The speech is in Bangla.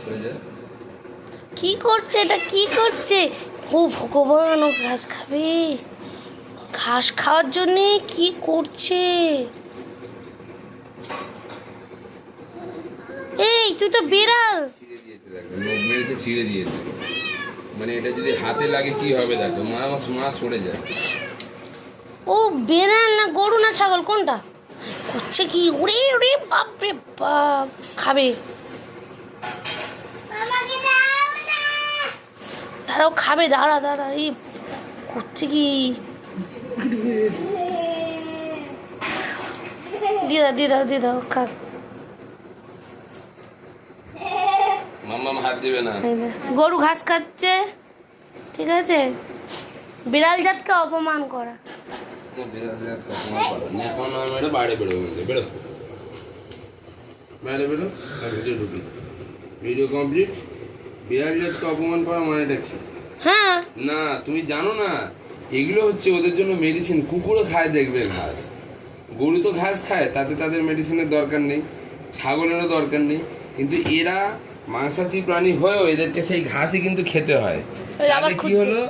সরে যায়। কি করছে এটা, কি করছে? ও ভগবান, ও ঘাস খাবে। ঘাস খাওয়ার জন্যে কি করছে? এই তুই তো বিড়াল। ছিঁড়ে দিয়েছে দেখো, নখ মেরেছে, ছিঁড়ে দিয়েছে। মানে এটা যদি হাতে লাগে কি হবে দেখো, মা সরে যায়। ও বিড়াল না গরু না ছাগল কোনটা? করছে কি? ওরে ওরে বাপরে বাপ, খাবে। দাঁড়াও, খাবে, দাঁড়া দাঁড়া। এই করছে কি? দিয়ে দাও দিয়ে দাও দিয়ে দাও, খাক। মাম্মা হাত দিবে না। গরু ঘাস খাচ্ছে, ঠিক আছে? বিড়াল জাতকে অপমান করা। এখন আমরা বাইরে বেরোবো, বেরো বাইরে বেরো, আর ভিডিও ঢুকি। Video complete. বিড়াল জাতকে অপমান করা মানেটা কি? হ্যাঁ, না তুমি জানো না, এগুলো হচ্ছে ওদের জন্য মেডিসিন। কুকুরও খায় দেখবে ঘাস, গরু তো ঘাস খায়, তাতে তাদের মেডিসিনের দরকার নেই, ছাগলেরও দরকার নেই। কিন্তু এরা মাংসাশী প্রাণী হয়েও এদেরকে সেই ঘাসই কিন্তু খেতে হয়। ওই আবার তাহলে কি খুঁজছে। হলো,